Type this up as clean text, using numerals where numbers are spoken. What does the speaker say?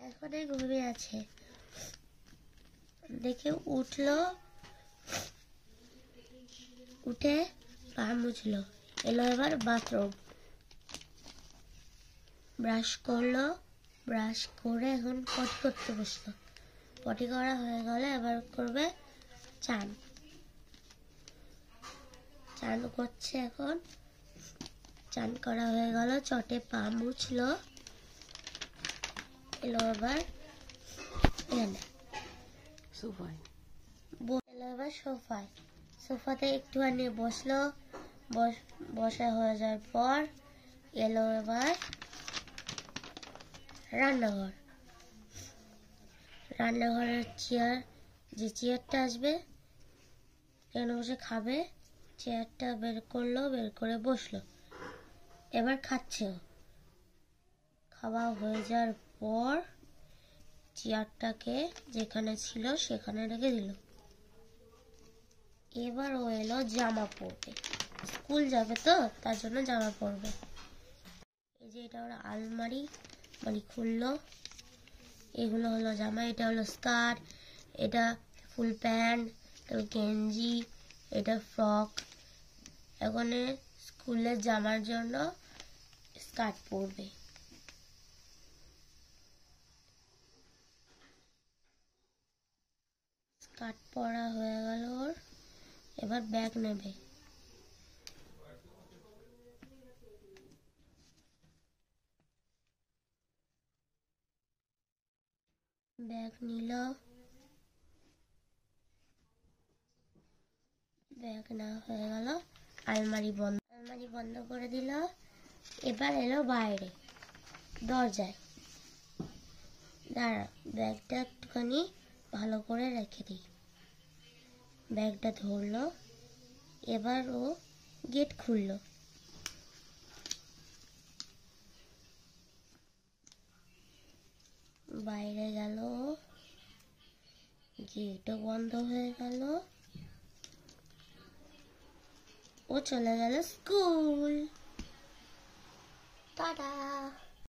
এখনো ঘুমিয়ে আছে। দেখে উঠলো, উঠে পা মুছলো, এলো এবার বাথরুম, ব্রাশ করলো, ব্রাশ করে এখন পটি করতে বসলো। পটি করা হয়ে গেলে এবার করবে চান। চান করছে এখন। চান করা হয়ে গেল, চটে পা মুছলো, এলো এবার এখানে সোফায়, এলো এবার সোফায়। সোফাতে একটুখানি বসলো, বসা হয়ে যাওয়ার পর এলো এবার রান্নাঘর। রান্নাঘরের চেয়ার, যে চেয়ারটা আসবে এখানে বসে খাবে, চেয়ারটা বের করলো, বের করে বসলো। এবার খাচ্ছে। খাওয়া হয়ে যাওয়ার পর চেয়ারটাকে যেখানে ছিল সেখানে রেখে দিল। এবার ও এলো জামা পরবে, স্কুল যাবে তো তার জন্য জামা পরবে। এই যে এটা হলো আলমারি, মানে খুললো, এগুলো হলো জামা, এটা হলো স্কার্ট, এটা ফুল প্যান্ট, এটা গেঞ্জি, এটা ফ্রক। এখন স্কুলের জামার জন্য স্কার্ট পরবে। স্কার্ট পরা হয়ে গেল ওর, এবার ব্যাগ নেবে। ব্যাগ নিল, ব্যাগ না হয়ে গেল, আলমারি বন্ধ করে দিল। এবার এলো বাইরে দরজায়, দাঁড়া ব্যাগটা একটুখানি ভালো করে রেখে দিই। ব্যাগটা ধরলো, এবার ও গেট খুললো। বাইরে গেল, গেটও বন্ধ হয়ে গেল, ও চলে গেল স্কুল। টাটা।